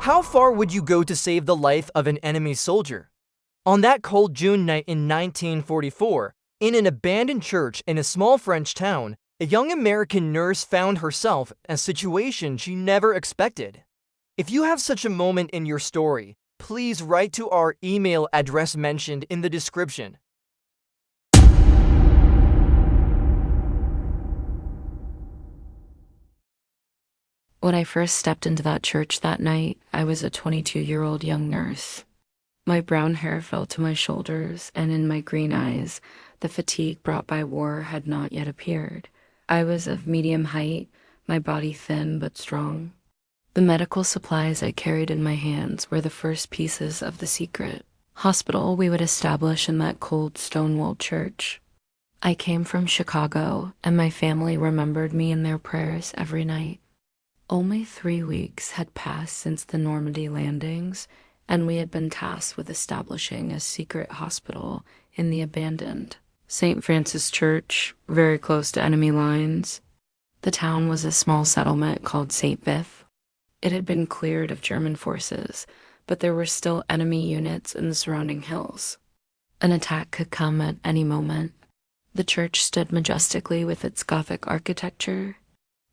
How far would you go to save the life of an enemy soldier? On that cold June night in 1944, in an abandoned church in a small French town, a young American nurse found herself in a situation she never expected. If you have such a moment in your story, please write to our email address mentioned in the description. When I first stepped into that church that night, I was a 22-year-old young nurse. My brown hair fell to my shoulders, and in my green eyes, the fatigue brought by war had not yet appeared. I was of medium height, my body thin but strong. The medical supplies I carried in my hands were the first pieces of the secret hospital we would establish in that cold stone-walled church. I came from Chicago, and my family remembered me in their prayers every night. Only 3 weeks had passed since the Normandy landings, and we had been tasked with establishing a secret hospital in the abandoned St. Francis Church, very close to enemy lines. The town was a small settlement called St. Vith. It had been cleared of German forces, but there were still enemy units in the surrounding hills. An attack could come at any moment. The church stood majestically with its Gothic architecture.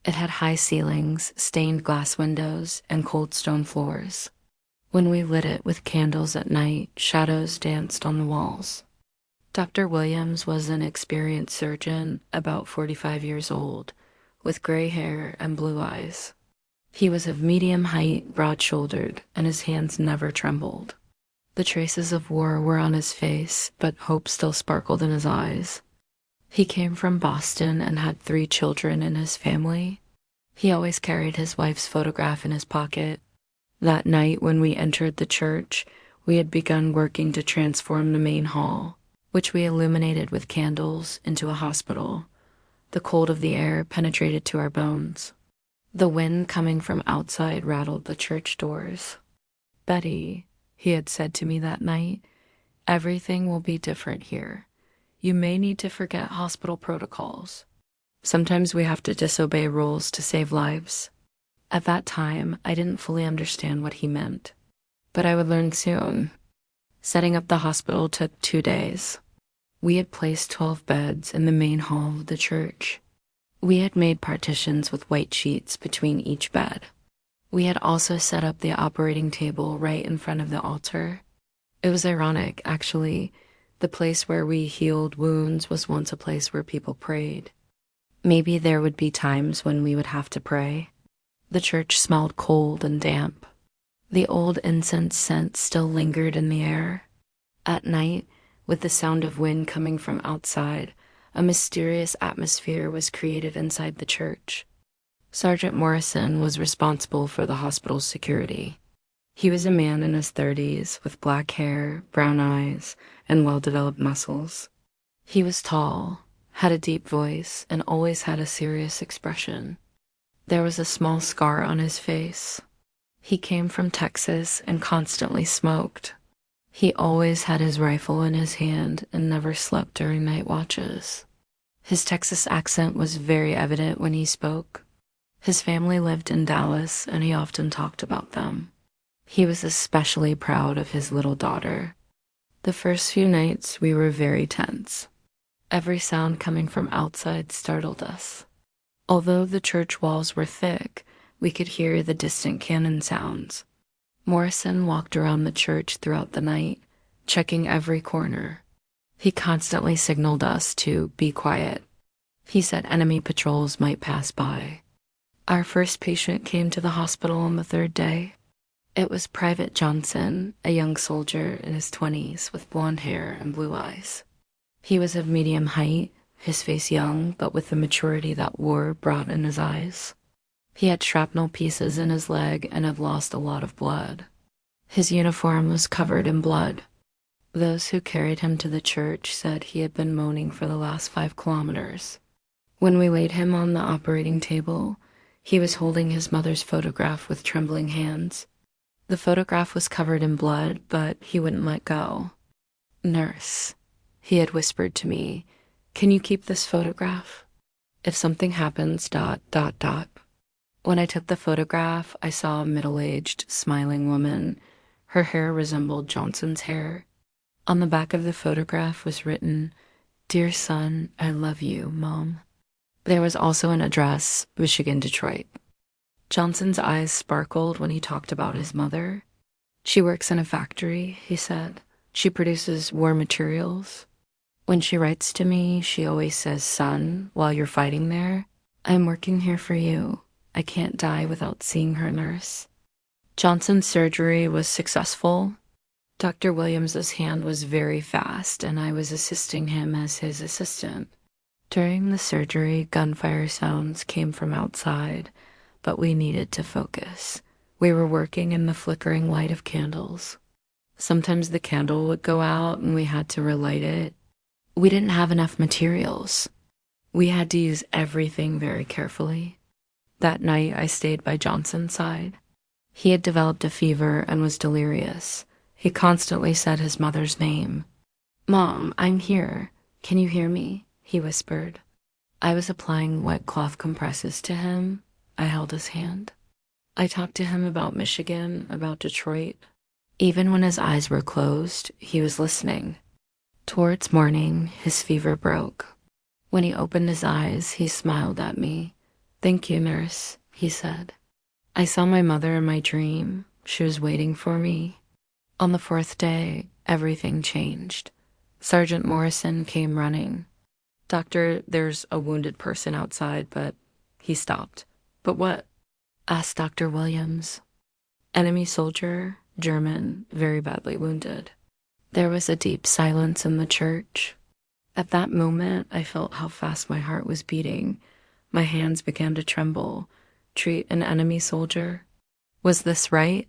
It had high ceilings, stained glass windows, and cold stone floors. When we lit it with candles at night, shadows danced on the walls. Dr. Williams was an experienced surgeon, about 45 years old, with gray hair and blue eyes. He was of medium height, broad-shouldered, and his hands never trembled. The traces of war were on his face, but hope still sparkled in his eyes. He came from Boston and had 3 children in his family. He always carried his wife's photograph in his pocket. That night when we entered the church, we had begun working to transform the main hall, which we illuminated with candles, into a hospital. The cold of the air penetrated to our bones. The wind coming from outside rattled the church doors. "Betty," he had said to me that night, "everything will be different here. You may need to forget hospital protocols. Sometimes we have to disobey rules to save lives." At that time, I didn't fully understand what he meant, but I would learn soon. Setting up the hospital took 2 days. We had placed 12 beds in the main hall of the church. We had made partitions with white sheets between each bed. We had also set up the operating table right in front of the altar. It was ironic, actually. The place where we healed wounds was once a place where people prayed. Maybe there would be times when we would have to pray. The church smelled cold and damp. The old incense scent still lingered in the air. At night, with the sound of wind coming from outside, a mysterious atmosphere was created inside the church. Sergeant Morrison was responsible for the hospital's security. He was a man in his 30s with black hair, brown eyes, and well-developed muscles. He was tall, had a deep voice, and always had a serious expression. There was a small scar on his face. He came from Texas and constantly smoked. He always had his rifle in his hand and never slept during night watches. His Texas accent was very evident when he spoke. His family lived in Dallas, and he often talked about them. He was especially proud of his little daughter. The first few nights, we were very tense. Every sound coming from outside startled us. Although the church walls were thick, we could hear the distant cannon sounds. Morrison walked around the church throughout the night, checking every corner. He constantly signaled us to be quiet. He said enemy patrols might pass by. Our first patient came to the hospital on the 3rd day. It was Private Johnson, a young soldier in his 20s with blonde hair and blue eyes. He was of medium height, his face young, but with the maturity that war brought in his eyes. He had shrapnel pieces in his leg and had lost a lot of blood. His uniform was covered in blood. Those who carried him to the church said he had been moaning for the last 5 kilometers. When we laid him on the operating table, he was holding his mother's photograph with trembling hands. The photograph was covered in blood, but he wouldn't let go. "Nurse," he had whispered to me, "can you keep this photograph? If something happens, ... When I took the photograph, I saw a middle-aged, smiling woman. Her hair resembled Johnson's hair. On the back of the photograph was written, "Dear son, I love you, Mom." There was also an address, Michigan, Detroit. Johnson's eyes sparkled when he talked about his mother. "She works in a factory," he said. "She produces war materials. When she writes to me, she always says, 'Son, while you're fighting there, I'm working here for you. I can't die without seeing her, nurse.'" Johnson's surgery was successful. Dr. Williams's hand was very fast, and I was assisting him as his assistant. During the surgery, gunfire sounds came from outside, but we needed to focus. We were working in the flickering light of candles. Sometimes the candle would go out and we had to relight it. We didn't have enough materials. We had to use everything very carefully. That night, I stayed by Johnson's side. He had developed a fever and was delirious. He constantly said his mother's name. "Mom, I'm here. Can you hear me?" he whispered. I was applying wet cloth compresses to him. I held his hand. I talked to him about Michigan, about Detroit. Even when his eyes were closed, he was listening. Towards morning, his fever broke. When he opened his eyes, he smiled at me. "Thank you, nurse," he said. I saw my mother in my dream. She was waiting for me. On the fourth day, everything changed. Sergeant Morrison came running. "Doctor, there's a wounded person outside," but he stopped. "But what?" asked Dr. Williams. "Enemy soldier, German, very badly wounded." There was a deep silence in the church. At that moment, I felt how fast my heart was beating. My hands began to tremble. Treat an enemy soldier? Was this right?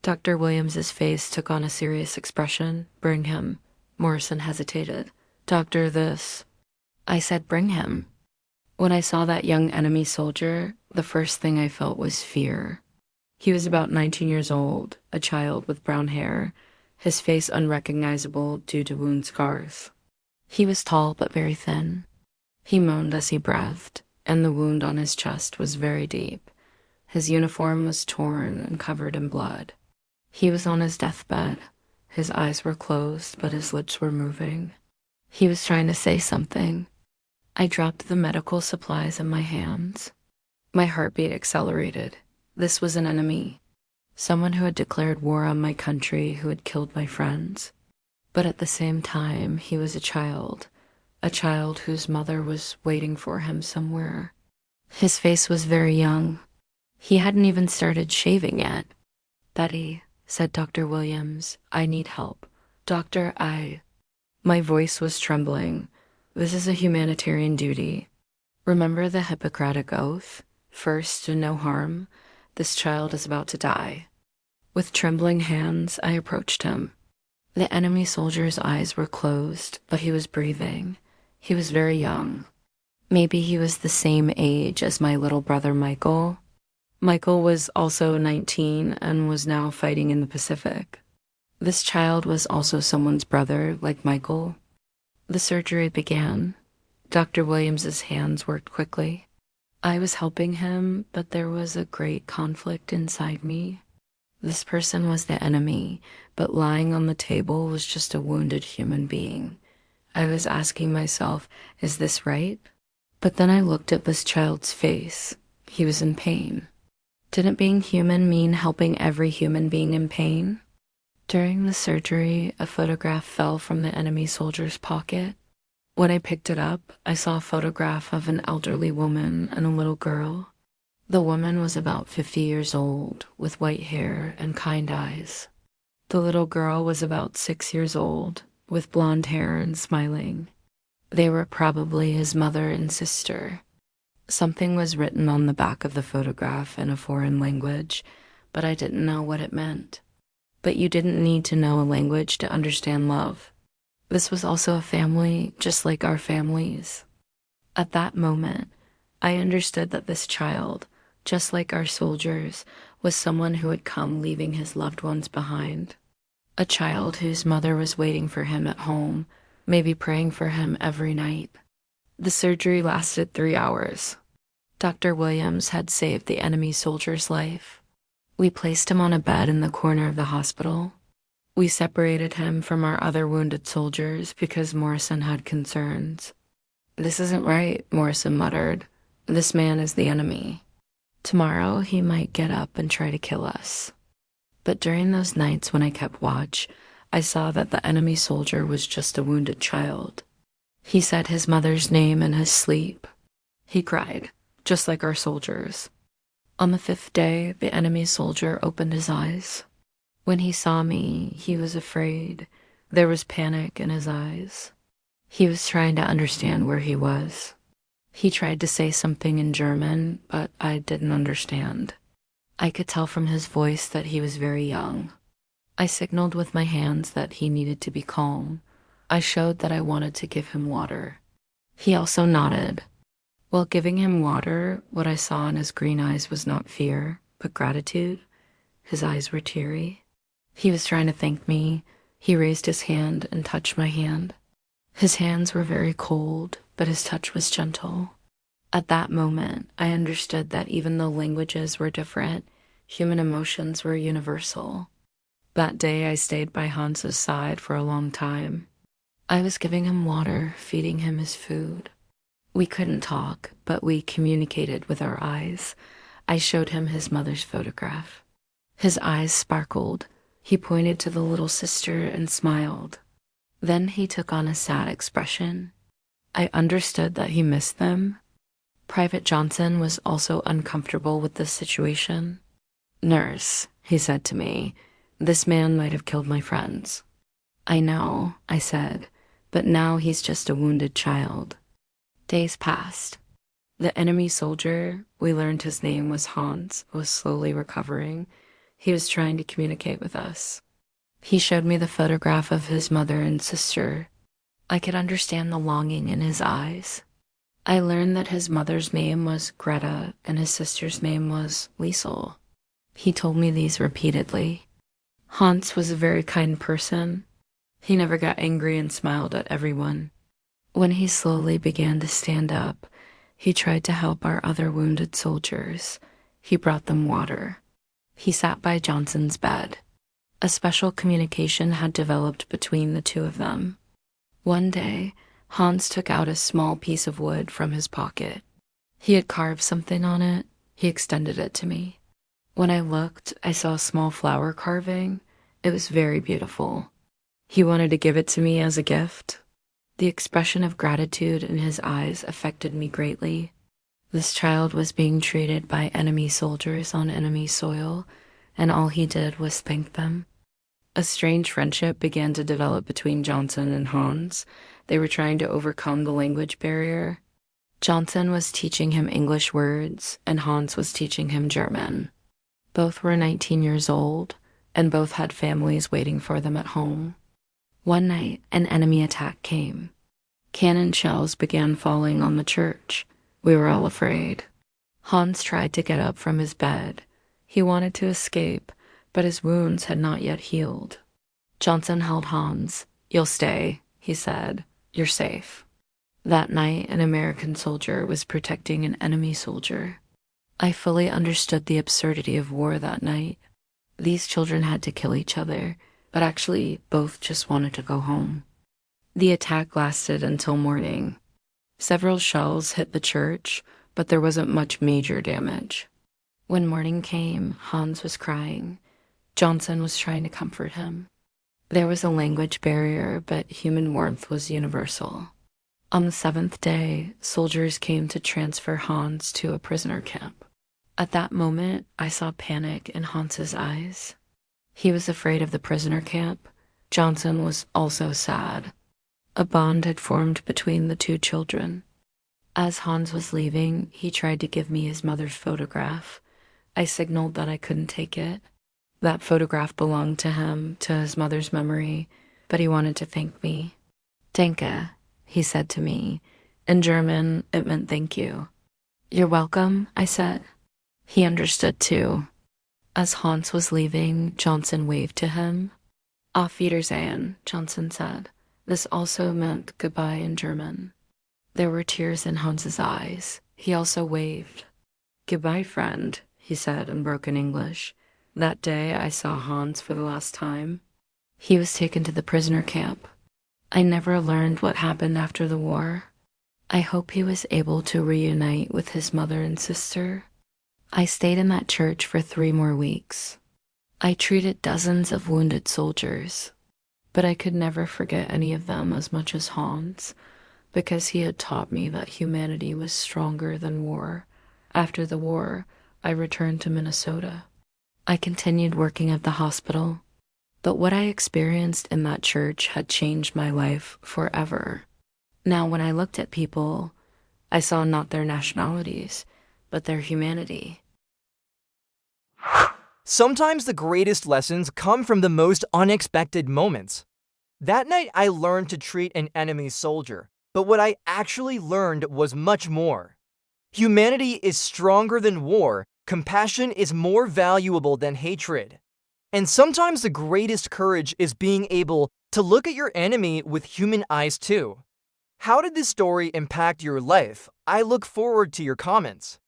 Dr. Williams's face took on a serious expression. "Bring him." Morrison hesitated. "Doctor, this." I said, "Bring him." When I saw that young enemy soldier, the first thing I felt was fear. He was about 19 years old, a child with brown hair, his face unrecognizable due to wound scars. He was tall but very thin. He moaned as he breathed, and the wound on his chest was very deep. His uniform was torn and covered in blood. He was on his deathbed. His eyes were closed, but his lips were moving. He was trying to say something. I dropped the medical supplies in my hands. My heartbeat accelerated. This was an enemy. Someone who had declared war on my country, who had killed my friends. But at the same time, he was a child whose mother was waiting for him somewhere. His face was very young. He hadn't even started shaving yet. "Betty," said Dr. Williams, "I need help. Doctor, My voice was trembling. "This is a humanitarian duty. Remember the Hippocratic Oath? First, do no harm. This child is about to die." With trembling hands, I approached him. The enemy soldier's eyes were closed, but he was breathing. He was very young. Maybe he was the same age as my little brother Michael. Michael was also 19 and was now fighting in the Pacific. This child was also someone's brother, like Michael. The surgery began. Dr. Williams's hands worked quickly. I was helping him, but there was a great conflict inside me. This person was the enemy, but lying on the table was just a wounded human being. I was asking myself, is this right? But then I looked at this child's face. He was in pain. Didn't being human mean helping every human being in pain? During the surgery, a photograph fell from the enemy soldier's pocket. When I picked it up, I saw a photograph of an elderly woman and a little girl. The woman was about 50 years old, with white hair and kind eyes. The little girl was about 6 years old, with blonde hair and smiling. They were probably his mother and sister. Something was written on the back of the photograph in a foreign language, but I didn't know what it meant. But you didn't need to know a language to understand love. This was also a family, just like our families. At that moment, I understood that this child, just like our soldiers, was someone who had come leaving his loved ones behind. A child whose mother was waiting for him at home, maybe praying for him every night. The surgery lasted 3 hours. Dr. Williams had saved the enemy soldier's life. We placed him on a bed in the corner of the hospital. We separated him from our other wounded soldiers because Morrison had concerns. "This isn't right," Morrison muttered. "This man is the enemy. Tomorrow he might get up and try to kill us." But during those nights when I kept watch, I saw that the enemy soldier was just a wounded child. He said his mother's name in his sleep. He cried, just like our soldiers. On the 5th day, the enemy soldier opened his eyes. When he saw me, he was afraid. There was panic in his eyes. He was trying to understand where he was. He tried to say something in German, but I didn't understand. I could tell from his voice that he was very young. I signaled with my hands that he needed to be calm. I showed that I wanted to give him water. He also nodded. While giving him water, what I saw in his green eyes was not fear, but gratitude. His eyes were teary. He was trying to thank me. He raised his hand and touched my hand. His hands were very cold, but his touch was gentle. At that moment, I understood that even though languages were different, human emotions were universal. That day, I stayed by Hans's side for a long time. I was giving him water, feeding him his food. We couldn't talk, but we communicated with our eyes. I showed him his mother's photograph. His eyes sparkled. He pointed to the little sister and smiled. Then he took on a sad expression. I understood that he missed them. Private Johnson was also uncomfortable with this situation. "Nurse," he said to me, "this man might have killed my friends." "I know," I said, "but now he's just a wounded child." Days passed. The enemy soldier, we learned his name was Hans, was slowly recovering. He was trying to communicate with us. He showed me the photograph of his mother and sister. I could understand the longing in his eyes. I learned that his mother's name was Greta and his sister's name was Liesel. He told me these repeatedly. Hans was a very kind person. He never got angry and smiled at everyone. When he slowly began to stand up, he tried to help our other wounded soldiers. He brought them water. He sat by Johnson's bed. A special communication had developed between the two of them. One day, Hans took out a small piece of wood from his pocket. He had carved something on it. He extended it to me. When I looked, I saw a small flower carving. It was very beautiful. He wanted to give it to me as a gift. The expression of gratitude in his eyes affected me greatly. This child was being treated by enemy soldiers on enemy soil, and all he did was thank them. A strange friendship began to develop between Johnson and Hans. They were trying to overcome the language barrier. Johnson was teaching him English words, and Hans was teaching him German. Both were 19 years old, and both had families waiting for them at home. One night, an enemy attack came. Cannon shells began falling on the church. We were all afraid. Hans tried to get up from his bed. He wanted to escape, but his wounds had not yet healed. Johnson held Hans. "You'll stay," he said. "You're safe." That night, an American soldier was protecting an enemy soldier. I fully understood the absurdity of war that night. These children had to kill each other, but actually both just wanted to go home. The attack lasted until morning. Several shells hit the church, but there wasn't much major damage. When morning came, Hans was crying. Johnson was trying to comfort him. There was a language barrier, but human warmth was universal. On the 7th day, soldiers came to transfer Hans to a prisoner camp. At that moment, I saw panic in Hans's eyes. He was afraid of the prisoner camp. Johnson was also sad. A bond had formed between the two children. As Hans was leaving, he tried to give me his mother's photograph. I signaled that I couldn't take it. That photograph belonged to him, to his mother's memory, but he wanted to thank me. "Danke," he said to me. In German, it meant thank you. "You're welcome," I said. He understood too. As Hans was leaving, Johnson waved to him. "Auf Wiedersehen," Johnson said. This also meant goodbye in German. There were tears in Hans's eyes. He also waved. "Goodbye, friend," he said in broken English. That day I saw Hans for the last time. He was taken to the prisoner camp. I never learned what happened after the war. I hope he was able to reunite with his mother and sister. I stayed in that church for 3 more weeks. I treated dozens of wounded soldiers, but I could never forget any of them as much as Hans, because he had taught me that humanity was stronger than war. After the war, I returned to Minnesota. I continued working at the hospital, but what I experienced in that church had changed my life forever. Now, when I looked at people, I saw not their nationalities, but their humanity. Sometimes the greatest lessons come from the most unexpected moments. That night I learned to treat an enemy soldier, but what I actually learned was much more. Humanity is stronger than war, compassion is more valuable than hatred. And sometimes the greatest courage is being able to look at your enemy with human eyes too. How did this story impact your life? I look forward to your comments.